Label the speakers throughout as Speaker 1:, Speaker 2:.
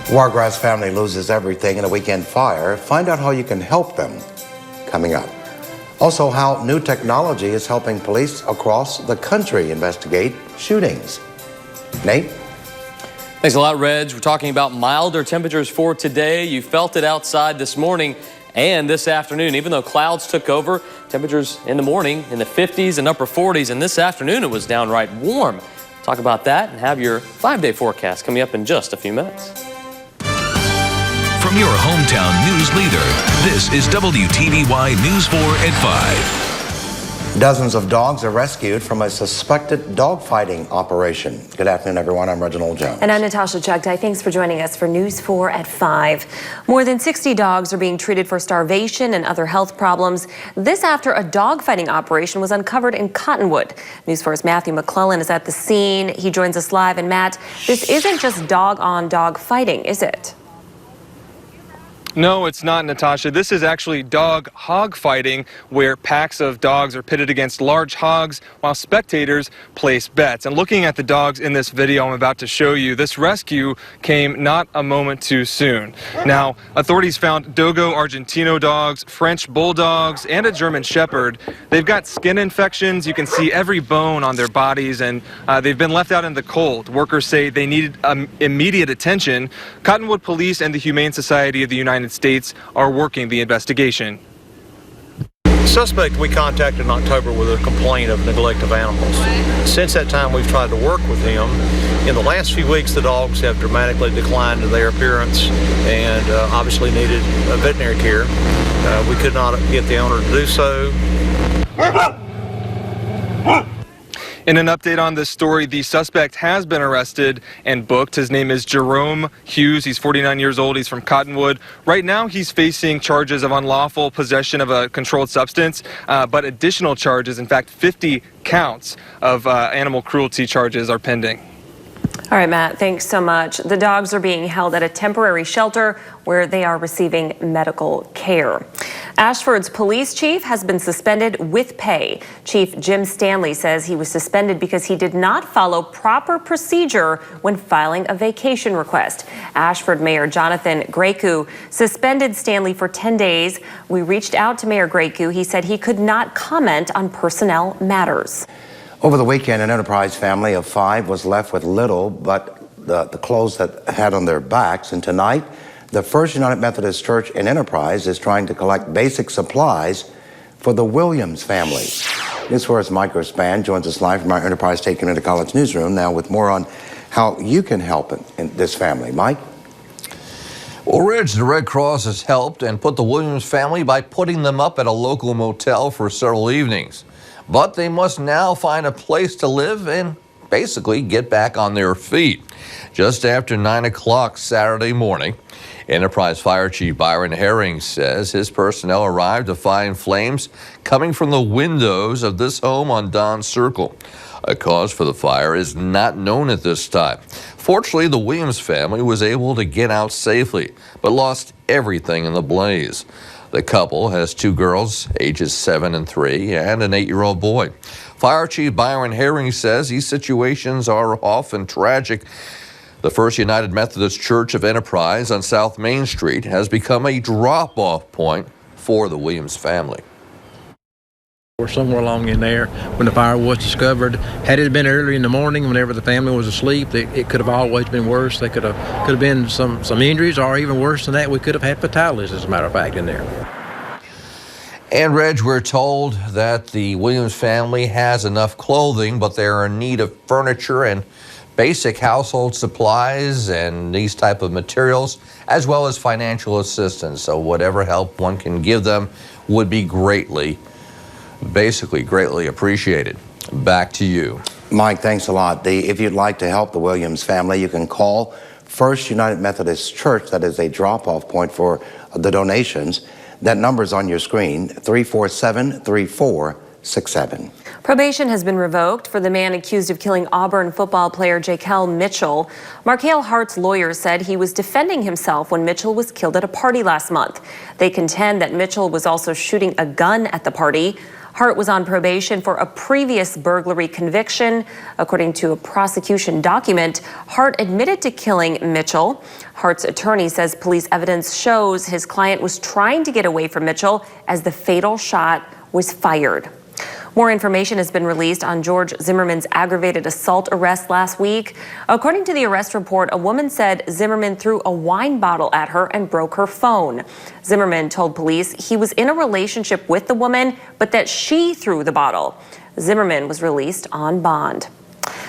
Speaker 1: Wargrass family loses everything in a weekend fire. Find out how you can help them coming up. Also, how new technology is helping police across the country investigate shootings. Nate?
Speaker 2: Thanks a lot, Reg. We're talking about milder temperatures for today. You felt it outside this morning and this afternoon. Even though clouds took over, temperatures in the morning in the 50s and upper 40s, and this afternoon it was downright warm. Talk about that and have your 5-day forecast coming up in just a few minutes.
Speaker 3: From your hometown news leader, this is WTVY News 4 at 5.
Speaker 1: Dozens of dogs are rescued from a suspected dogfighting operation. Good afternoon, everyone. I'm Reginald Jones.
Speaker 4: And I'm Natasha Chugtai. Thanks for joining us for News 4 at 5. More than 60 dogs are being treated for starvation and other health problems. This after a dogfighting operation was uncovered in Cottonwood. News 4's Matthew McClellan is at the scene. He joins us live. And Matt, this isn't just dog-on-dog fighting, is it?
Speaker 5: No, it's not, Natasha. This is actually dog-hog fighting, where packs of dogs are pitted against large hogs while spectators place bets. And looking at the dogs in this video I'm about to show you, this rescue came not a moment too soon. Now, authorities found Dogo Argentino dogs, French bulldogs, and a German shepherd. They've got skin infections. You can see every bone on their bodies, and they've been left out in the cold. Workers say they needed immediate attention. Cottonwood Police and the Humane Society of the United States are working the investigation.
Speaker 6: The suspect we contacted in October with a complaint of neglect of animals. Since that time, we've tried to work with him. In the last few weeks, the dogs have dramatically declined in their appearance and obviously needed veterinary care. We could not get the owner to do so.
Speaker 5: In an update on this story, the suspect has been arrested and booked. His name is Jerome Hughes. He's 49 years old. He's from Cottonwood. Right now, he's facing charges of unlawful possession of a controlled substance, but additional charges, in fact, 50 counts of animal cruelty charges are pending.
Speaker 4: All right, Matt, thanks so much. The dogs are being held at a temporary shelter where they are receiving medical care. Ashford's police chief has been suspended with pay. Chief Jim Stanley says he was suspended because he did not follow proper procedure when filing a vacation request. Ashford Mayor Jonathan Grecu suspended Stanley for 10 days. We reached out to Mayor Grecu. He said he could not comment on personnel matters.
Speaker 1: Over the weekend, an Enterprise family of 5 was left with little but the clothes that had on their backs. And tonight, the First United Methodist Church in Enterprise is trying to collect basic supplies for the Williams family. News 4's Mike Span joins us live from our Enterprise State Community College newsroom now with more on how you can help in this family. Mike?
Speaker 7: Well, Reg, the Red Cross has helped and put the Williams family by putting them up at a local motel for several evenings. But they must now find a place to live and basically get back on their feet. Just after 9 o'clock Saturday morning, Enterprise Fire Chief Byron Herring says his personnel arrived to find flames coming from the windows of this home on Don Circle. A cause for the fire is not known at this time. Fortunately, the Williams family was able to get out safely, but lost everything in the blaze. The couple has 2 girls, ages 7 and 3, and an 8-year-old boy. Fire Chief Byron Herring says these situations are often tragic. The First United Methodist Church of Enterprise on South Main Street has become a drop-off point for the Williams family.
Speaker 8: Or somewhere along in there when the fire was discovered. Had it been early in the morning, whenever the family was asleep, it could have always been worse. They could have been some injuries, or even worse than that, we could have had fatalities, as a matter of fact, in there.
Speaker 7: And Reg, we're told that the Williams family has enough clothing, but they're in need of furniture and basic household supplies and these type of materials, as well as financial assistance. So whatever help one can give them would be greatly appreciated. Back to you.
Speaker 1: Mike, thanks a lot. If you'd like to help the Williams family, you can call First United Methodist Church. That is a drop-off point for the donations. That number is on your screen, 347-3467.
Speaker 4: Probation has been revoked for the man accused of killing Auburn football player Jaquel Mitchell. Markale Hart's lawyer said he was defending himself when Mitchell was killed at a party last month. They contend that Mitchell was also shooting a gun at the party. Hart was on probation for a previous burglary conviction. According to a prosecution document, Hart admitted to killing Mitchell. Hart's attorney says police evidence shows his client was trying to get away from Mitchell as the fatal shot was fired. More information has been released on George Zimmerman's aggravated assault arrest last week. According to the arrest report, a woman said Zimmerman threw a wine bottle at her and broke her phone. Zimmerman told police he was in a relationship with the woman, but that she threw the bottle. Zimmerman was released on bond.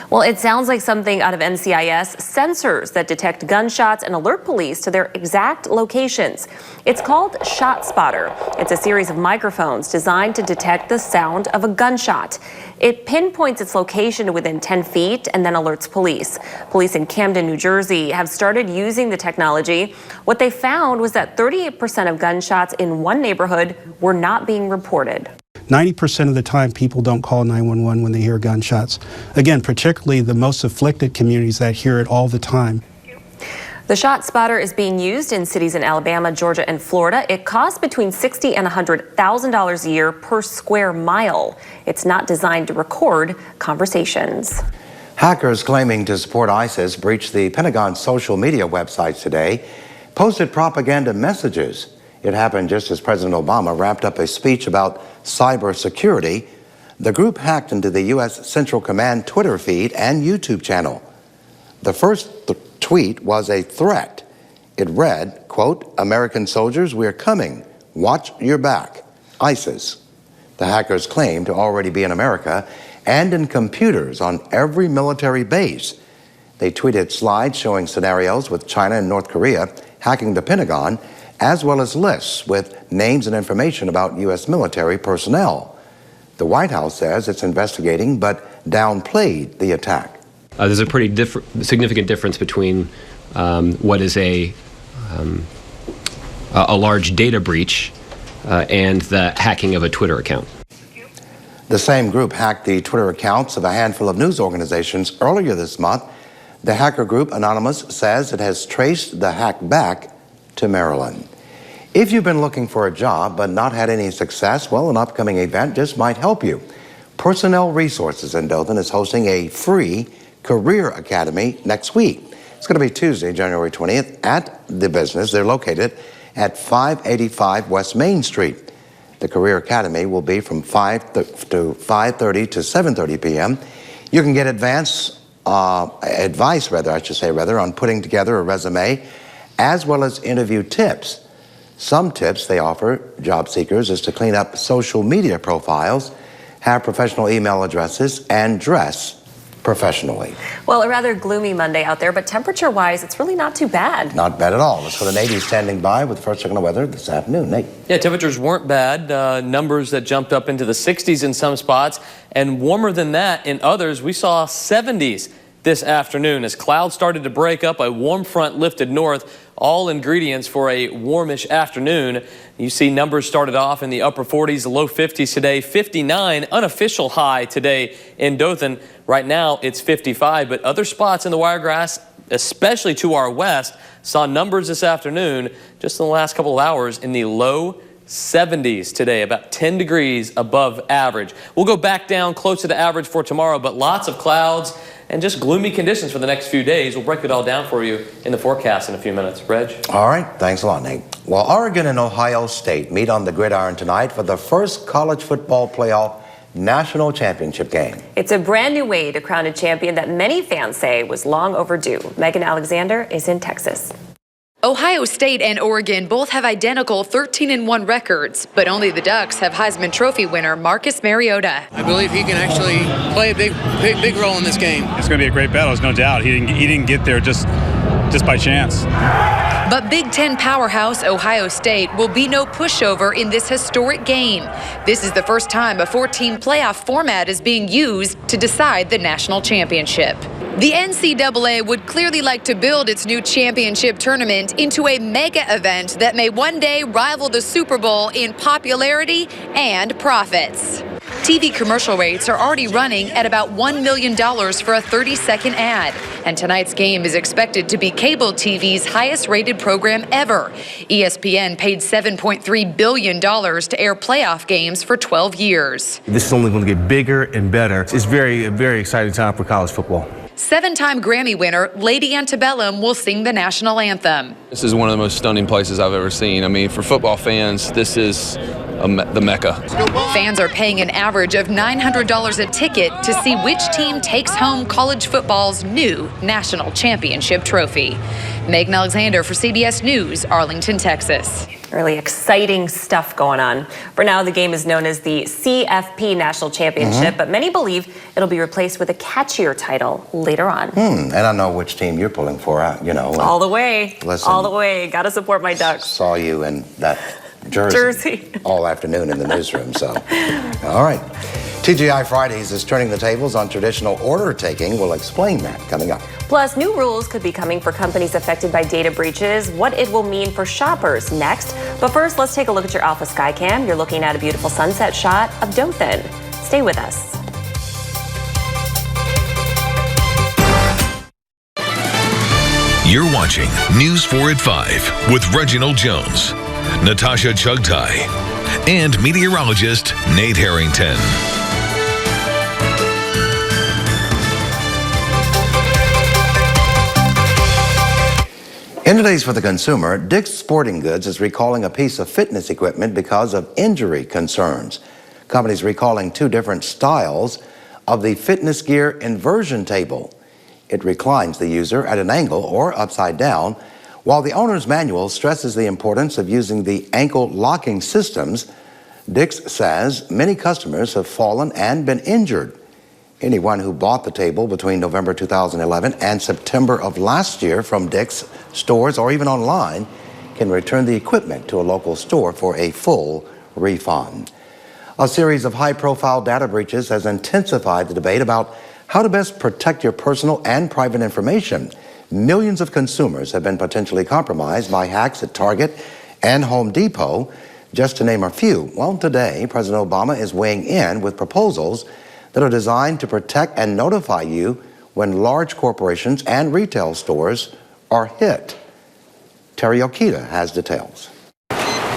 Speaker 4: Well, it sounds like something out of NCIS, sensors that detect gunshots and alert police to their exact locations. It's called ShotSpotter. It's a series of microphones designed to detect the sound of a gunshot. It pinpoints its location to within 10 feet and then alerts police. Police in Camden, New Jersey have started using the technology. What they found was that 38% of gunshots in one neighborhood were not being reported.
Speaker 9: 90% of the time, people don't call 911 when they hear gunshots. Again, particularly the most afflicted communities that hear it all the time.
Speaker 4: The ShotSpotter is being used in cities in Alabama, Georgia, and Florida. It costs between $60,000 and $100,000 a year per square mile. It's not designed to record conversations.
Speaker 1: Hackers claiming to support ISIS breached the Pentagon's social media websites today, posted propaganda messages. It happened just as President Obama wrapped up a speech about cybersecurity. The group hacked into the U.S. Central Command Twitter feed and YouTube channel. The first tweet was a threat. It read, quote, "American soldiers, we're coming. Watch your back. ISIS." The hackers claim to already be in America and in computers on every military base. They tweeted slides showing scenarios with China and North Korea hacking the Pentagon, as well as lists with names and information about U.S. military personnel. The White House says it's investigating but downplayed the attack.
Speaker 10: There's a pretty significant difference between what is a large data breach and the hacking of a Twitter account.
Speaker 1: The same group hacked the Twitter accounts of a handful of news organizations earlier this month. The hacker group Anonymous says it has traced the hack back to Maryland. If you've been looking for a job but not had any success, well, an upcoming event just might help you. Personnel Resources in Dothan is hosting a free career academy next week. It's going to be Tuesday, January 20th at the business. They're located at 585 West Main Street. The Career Academy will be from 5:30 to 7:30 p.m. You can get advice, on putting together a resume, as well as interview tips. Some tips they offer job seekers is to clean up social media profiles, have professional email addresses, and dress professionally.
Speaker 4: Well, a rather gloomy Monday out there, but temperature-wise, it's really not too bad.
Speaker 1: Not bad at all. Let's go to Nate. He's standing by with the first look on the weather this afternoon. Nate.
Speaker 2: Yeah, temperatures weren't bad. Numbers that jumped up into the 60s in some spots, and warmer than that in others. We saw 70s this afternoon as clouds started to break up. A warm front lifted north, all ingredients for a warmish afternoon. You see numbers started off in the upper 40s, low 50s today. 59 unofficial high today in Dothan. Right now it's 55, but other spots in the Wiregrass, especially to our west, saw numbers this afternoon just in the last couple of hours in the low 70s today, about 10 degrees above average. We'll go back down closer to average for tomorrow, but lots of clouds and just gloomy conditions for the next few days. We'll break it all down for you in the forecast in a few minutes. Reg?
Speaker 1: All right. Thanks a lot, Nate. Well, Oregon and Ohio State meet on the gridiron tonight for the first college football playoff national championship game.
Speaker 4: It's a brand new way to crown a champion that many fans say was long overdue. Megan Alexander is in Texas.
Speaker 11: Ohio State and Oregon both have identical 13-1 records, but only the Ducks have Heisman Trophy winner Marcus Mariota.
Speaker 12: I believe he can actually play a big role in this game.
Speaker 13: It's going to be a great battle, there's no doubt. He didn't get there just by chance.
Speaker 11: But Big Ten powerhouse Ohio State will be no pushover in this historic game. This is the first time a 4-team playoff format is being used to decide the national championship. The NCAA would clearly like to build its new championship tournament into a mega event that may one day rival the Super Bowl in popularity and profits. TV commercial rates are already running at about $1 million for a 30-second ad. And tonight's game is expected to be cable TV's highest-rated program ever. ESPN paid $7.3 billion to air playoff games for 12 years.
Speaker 14: This is only going to get bigger and better. It's a very exciting time for college football.
Speaker 11: 7-time Grammy winner Lady Antebellum will sing the national anthem.
Speaker 15: This is one of the most stunning places I've ever seen. I mean, for football fans, this is the Mecca.
Speaker 11: Fans are paying an average of $900 a ticket to see which team takes home college football's new national championship trophy. Megan Alexander for CBS News, Arlington, Texas.
Speaker 4: Really exciting stuff going on. For now, the game is known as the CFP National Championship, but many believe it'll be replaced with a catchier title later on.
Speaker 1: And I know which team you're pulling for, you know.
Speaker 4: All the way.
Speaker 1: Listen,
Speaker 4: all the way. Got to support my Ducks.
Speaker 1: Saw you in that jersey all afternoon in the newsroom, so. All right. TGI Fridays is turning the tables on traditional order taking. We'll explain that coming up.
Speaker 4: Plus, new rules could be coming for companies affected by data breaches, what it will mean for shoppers next. But first, let's take a look at your Alpha Skycam. You're looking at a beautiful sunset shot of Dothan. Stay with us.
Speaker 3: You're watching News 4 at 5 with Reginald Jones, Natasha Chugtai, and meteorologist Nate Harrington.
Speaker 1: In today's For the Consumer, Dick's Sporting Goods is recalling a piece of fitness equipment because of injury concerns. Company's recalling 2 different styles of the fitness gear inversion table. It reclines the user at an angle or upside down, while the owner's manual stresses the importance of using the ankle locking systems. Dick's says many customers have fallen and been injured. Anyone who bought the table between November 2011 and September of last year from Dick's stores or even online can return the equipment to a local store for a full refund. A series of high-profile data breaches has intensified the debate about how to best protect your personal and private information. Millions of consumers have been potentially compromised by hacks at Target and Home Depot, just to name a few. Well, today, President Obama is weighing in with proposals that are designed to protect and notify you when large corporations and retail stores are hit. Terry Okita has details.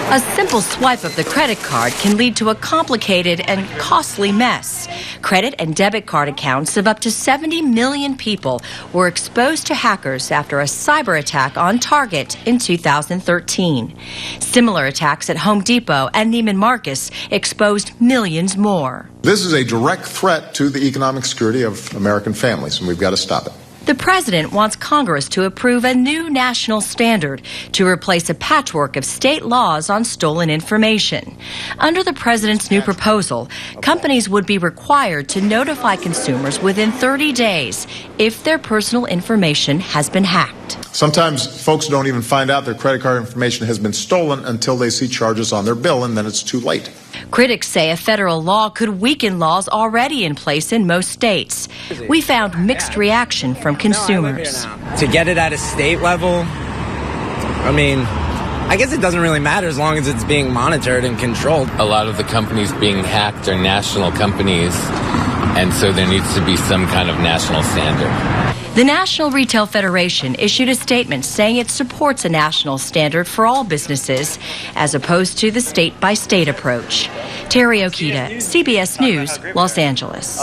Speaker 16: A simple swipe of the credit card can lead to a complicated and costly mess. Credit and debit card accounts of up to 70 million people were exposed to hackers after a cyber attack on Target in 2013. Similar attacks at Home Depot and Neiman Marcus exposed millions more.
Speaker 17: This is a direct threat to the economic security of American families, and we've got to stop it.
Speaker 16: The president wants Congress to approve a new national standard to replace a patchwork of state laws on stolen information. Under the president's new proposal, companies would be required to notify consumers within 30 days if their personal information has been hacked.
Speaker 17: Sometimes folks don't even find out their credit card information has been stolen until they see charges on their bill, and then it's too late.
Speaker 16: Critics say a federal law could weaken laws already in place in most states. We found mixed reaction from consumers.
Speaker 18: To get it at a state level, I mean, I guess it doesn't really matter as long as it's being monitored and controlled.
Speaker 19: A lot of the companies being hacked are national companies, and so there needs to be some kind of national standard.
Speaker 16: The National Retail Federation issued a statement saying it supports a national standard for all businesses as opposed to the state-by-state approach. Terry Okita, CBS News, Los Angeles.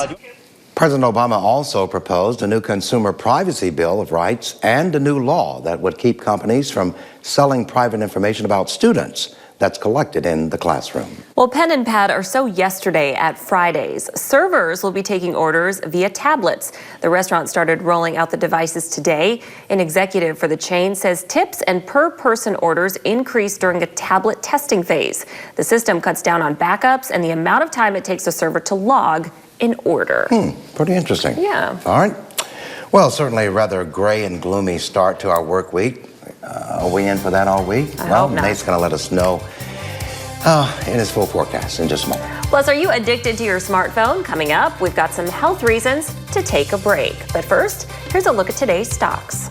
Speaker 1: President Obama also proposed a new Consumer Privacy Bill of Rights and a new law that would keep companies from selling private information about students that's collected in the classroom.
Speaker 4: Well, Pen and Pad are so yesterday at Fridays. Servers will be taking orders via tablets. The restaurant started rolling out the devices today. An executive for the chain says tips and per-person orders increased during a tablet testing phase. The system cuts down on backups and the amount of time it takes a server to log an order.
Speaker 1: Pretty interesting.
Speaker 4: Yeah.
Speaker 1: All right. Well, certainly a rather gray and gloomy start to our work week. Are we in for that all week?
Speaker 4: I
Speaker 1: well,
Speaker 4: hope not.
Speaker 1: Nate's going to let us know in his full forecast in just a moment.
Speaker 4: Plus, are you addicted to your smartphone? Coming up, we've got some health reasons to take a break. But first, here's a look at today's stocks.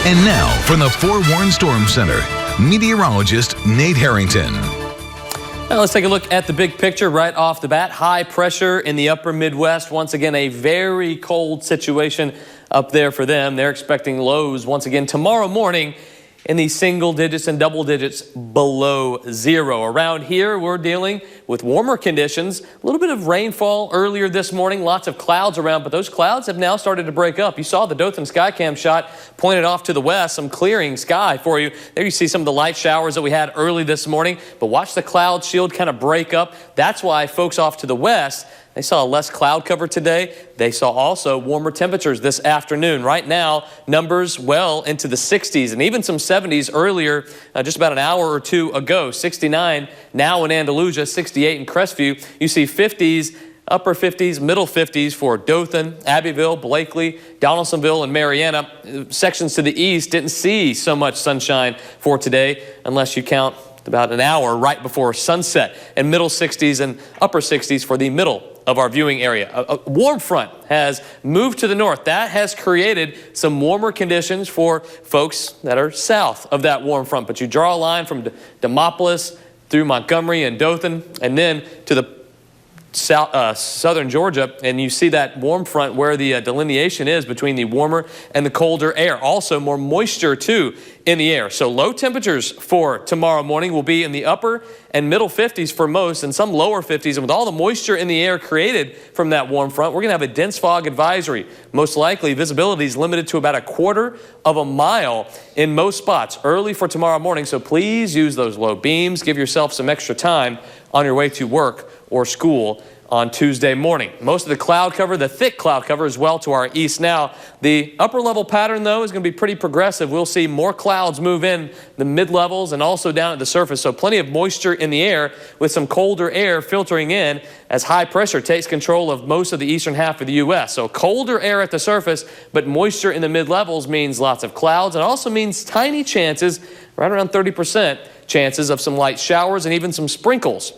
Speaker 3: And now, from the Forewarned Storm Center, meteorologist Nate Harrington.
Speaker 2: Now let's take a look at the big picture right off the bat. High pressure in the upper Midwest. Once again, a very cold situation up there for them. They're expecting lows once again tomorrow morning in the single digits and double digits below zero. Around here, we're dealing with warmer conditions. A little bit of rainfall earlier this morning. Lots of clouds around, but those clouds have now started to break up. You saw the Dothan Skycam shot pointed off to the west, some clearing sky for you. There you see some of the light showers that we had early this morning, but watch the cloud shield kind of break up. That's why folks off to the west, they saw less cloud cover today. They saw also warmer temperatures this afternoon. Right now, numbers well into the 60s and even some 70s earlier, just about an hour or two ago. 69 now in Andalusia, 68 in Crestview. You see 50s, upper 50s, middle 50s for Dothan, Abbeville, Blakely, Donaldsonville, and Mariana. Sections to the east didn't see so much sunshine for today unless you count about an hour right before sunset, and middle 60s and upper 60s for the middle of our viewing area. A warm front has moved to the north. That has created some warmer conditions for folks that are south of that warm front. But you draw a line from Demopolis through Montgomery and Dothan and then to the southern Georgia, and you see that warm front where the delineation is between the warmer and the colder air. Also more moisture too in the air. So low temperatures for tomorrow morning will be in the upper and middle 50s for most and some lower 50s. And with all the moisture in the air created from that warm front, we're going to have a dense fog advisory. Most likely visibility is limited to about 1/4 of a mile in most spots early for tomorrow morning. So please use those low beams. Give yourself some extra time on your way to work or school on Tuesday morning. Most of the cloud cover, the thick cloud cover, is well to our east now. The upper level pattern, though, is going to be pretty progressive. We'll see more clouds move in the mid-levels and also down at the surface. So plenty of moisture in the air with some colder air filtering in as high pressure takes control of most of the eastern half of the U.S. So colder air at the surface, but moisture in the mid-levels means lots of clouds and also means tiny chances, right around 30% chances of some light showers and even some sprinkles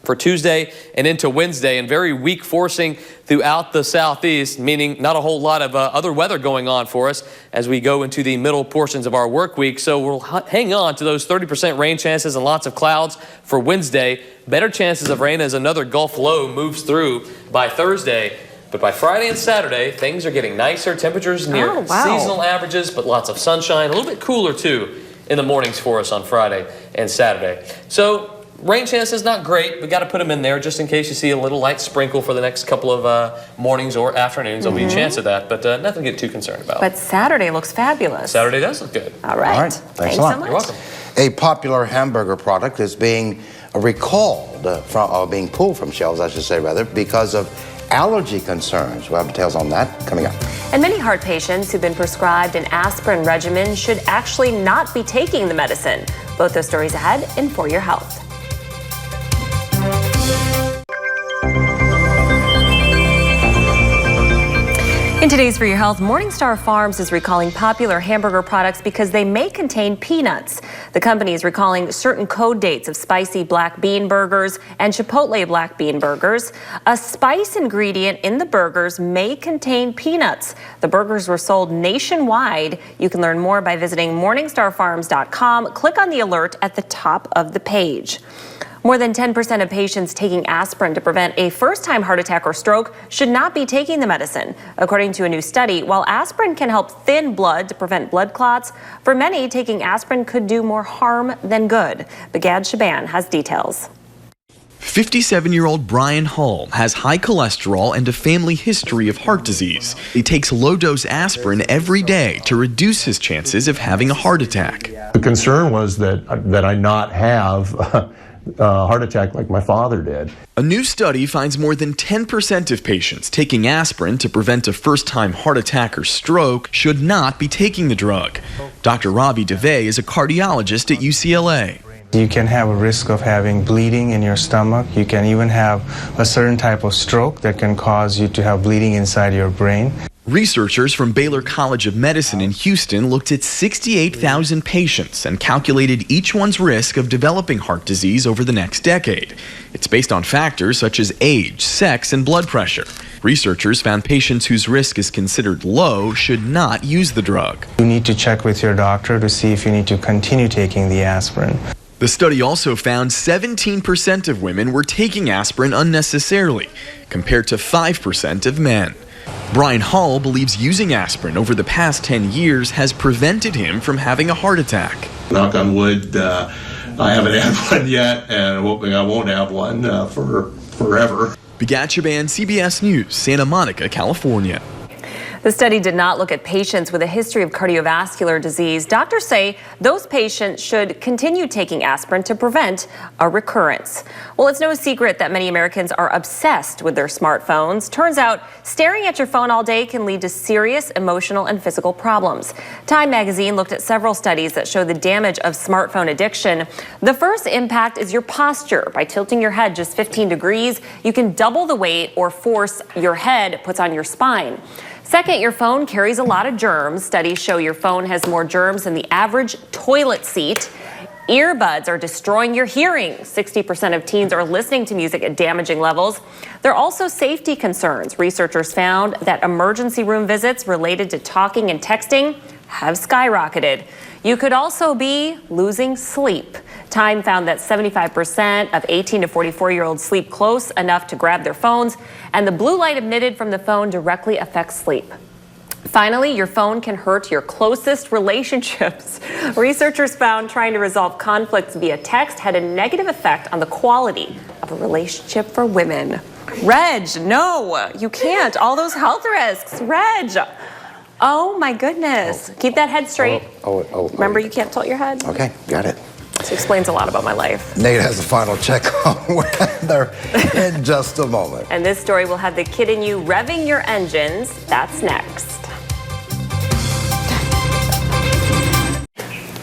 Speaker 2: for Tuesday and into Wednesday, and very weak forcing throughout the southeast, meaning not a whole lot of other weather going on for us as we go into the middle portions of our work week. So we'll hang on to those 30% rain chances and lots of clouds for Wednesday. Better chances of rain as another Gulf low moves through by Thursday. But by Friday and Saturday, things are getting nicer. Temperatures near seasonal averages, but lots of sunshine. A little bit cooler, too, in the mornings for us on Friday and Saturday. So rain chances not great. We got to put them in there just in case you see a little light sprinkle for the next couple of mornings or afternoons. There'll be a chance of that, but nothing to get too concerned about.
Speaker 4: But Saturday looks fabulous.
Speaker 2: Saturday does look good.
Speaker 4: All right.
Speaker 1: All right. Thanks a
Speaker 4: so
Speaker 1: lot.
Speaker 4: much.
Speaker 2: You're welcome.
Speaker 1: A popular hamburger product is being recalled being pulled from shelves, I should say, rather, because of allergy concerns. We'll have details on that coming up.
Speaker 4: And many heart patients who've been prescribed an aspirin regimen should actually not be taking the medicine. Both those stories ahead in For Your Health. In today's For Your Health, Morningstar Farms is recalling popular hamburger products because they may contain peanuts. The company is recalling certain code dates of spicy black bean burgers and Chipotle black bean burgers. A spice ingredient in the burgers may contain peanuts. The burgers were sold nationwide. You can learn more by visiting MorningstarFarms.com. Click on the alert at the top of the page. More than 10% of patients taking aspirin to prevent a first-time heart attack or stroke should not be taking the medicine. According to a new study, while aspirin can help thin blood to prevent blood clots, for many, taking aspirin could do more harm than good. Bagad Shaban has details.
Speaker 20: 57-year-old Brian Hull has high cholesterol and a family history of heart disease. He takes low-dose aspirin every day to reduce his chances of having a heart attack.
Speaker 21: The concern was that I not have a heart attack like my father did.
Speaker 20: A new study finds more than 10% of patients taking aspirin to prevent a first-time heart attack or stroke should not be taking the drug. Dr. Ravi Deve is a cardiologist at UCLA.
Speaker 22: You can have a risk of having bleeding in your stomach. You can even have a certain type of stroke that can cause you to have bleeding inside your brain.
Speaker 20: Researchers from Baylor College of Medicine in Houston looked at 68,000 patients and calculated each one's risk of developing heart disease over the next decade. It's based on factors such as age, sex, and blood pressure. Researchers found patients whose risk is considered low should not use the drug.
Speaker 22: You need to check with your doctor to see if you need to continue taking the aspirin.
Speaker 20: The study also found 17% of women were taking aspirin unnecessarily, compared to 5% of men. Brian Hall believes using aspirin over the past 10 years has prevented him from having a heart attack.
Speaker 21: Knock on wood, I haven't had one yet, and I'm hoping I won't have one for forever.
Speaker 20: Bigatchaban, CBS News, Santa Monica, California.
Speaker 4: The study did not look at patients with a history of cardiovascular disease. Doctors say those patients should continue taking aspirin to prevent a recurrence. Well, it's no secret that many Americans are obsessed with their smartphones. Turns out staring at your phone all day can lead to serious emotional and physical problems. Time magazine looked at several studies that show the damage of smartphone addiction. The first impact is your posture. By tilting your head just 15 degrees, you can double the weight or force your head puts on your spine. Second, your phone carries a lot of germs. Studies show your phone has more germs than the average toilet seat. Earbuds are destroying your hearing. 60% of teens are listening to music at damaging levels. There are also safety concerns. Researchers found that emergency room visits related to talking and texting have skyrocketed. You could also be losing sleep. Time found that 75% of 18 to 44-year-olds sleep close enough to grab their phones, and the blue light emitted from the phone directly affects sleep. Finally, your phone can hurt your closest relationships. Researchers found trying to resolve conflicts via text had a negative effect on the quality of a relationship for women. Reg, no, you can't. All those health risks. Reg. Oh my goodness. Keep that head straight. Remember, you can't tilt your head?
Speaker 1: Okay, got it.
Speaker 4: This explains a lot about my life.
Speaker 1: Nate has a final check on weather in just a moment.
Speaker 4: And this story will have the kid in you revving your engines. That's next.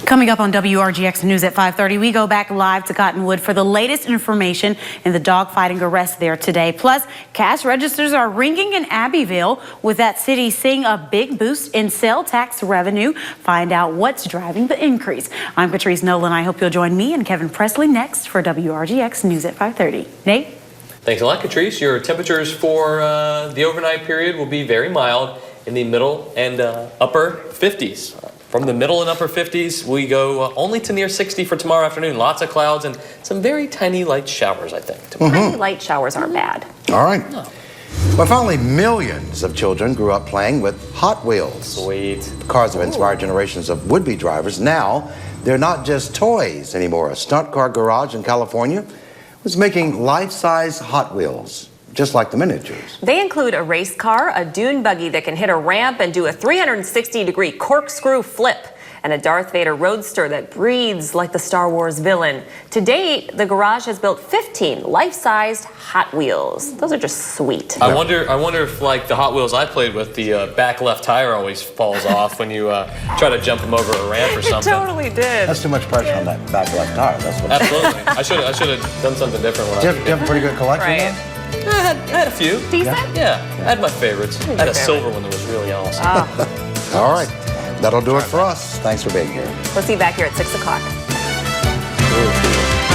Speaker 5: Coming up on WRGX News at 5:30, we go back live to Cottonwood for the latest information in the dogfighting arrest there today. Plus, cash registers are ringing in Abbeville, with that city seeing a big boost in sale tax revenue. Find out what's driving the increase. I'm Catrice Nolan. I hope you'll join me and Kevin Presley next for WRGX News at 5:30. Nate?
Speaker 2: Thanks a lot, Catrice. Your temperatures for the overnight period will be very mild in the middle and upper 50s. From the middle and upper 50s, we go only to near 60 for tomorrow afternoon. Lots of clouds and some very tiny light showers, I think.
Speaker 4: Tiny light showers aren't bad.
Speaker 1: All right. No. But finally, millions of children grew up playing with Hot Wheels.
Speaker 2: Sweet.
Speaker 1: The cars have inspired generations of would-be drivers. Now, they're not just toys anymore. A stunt car garage in California was making life-size Hot Wheels, just like the miniatures.
Speaker 4: They include a race car, a dune buggy that can hit a ramp and do a 360-degree corkscrew flip, and a Darth Vader roadster that breathes like the Star Wars villain. To date, the garage has built 15 life-sized Hot Wheels. Those are just sweet.
Speaker 2: I wonder if, like the Hot Wheels I played with, the back left tire always falls off when you try to jump them over a ramp or something.
Speaker 4: It totally did.
Speaker 1: That's too much pressure on that back left tire. That's what.
Speaker 2: Absolutely. I should have done something different when
Speaker 1: Do you have a pretty good collection?
Speaker 4: Right.
Speaker 2: I had a few.
Speaker 4: Decent?
Speaker 2: Yeah, I had my favorites. I had a silver one that was really awesome.
Speaker 1: All right. That'll do it for us. Thanks for being here.
Speaker 4: We'll see you back here at 6 o'clock.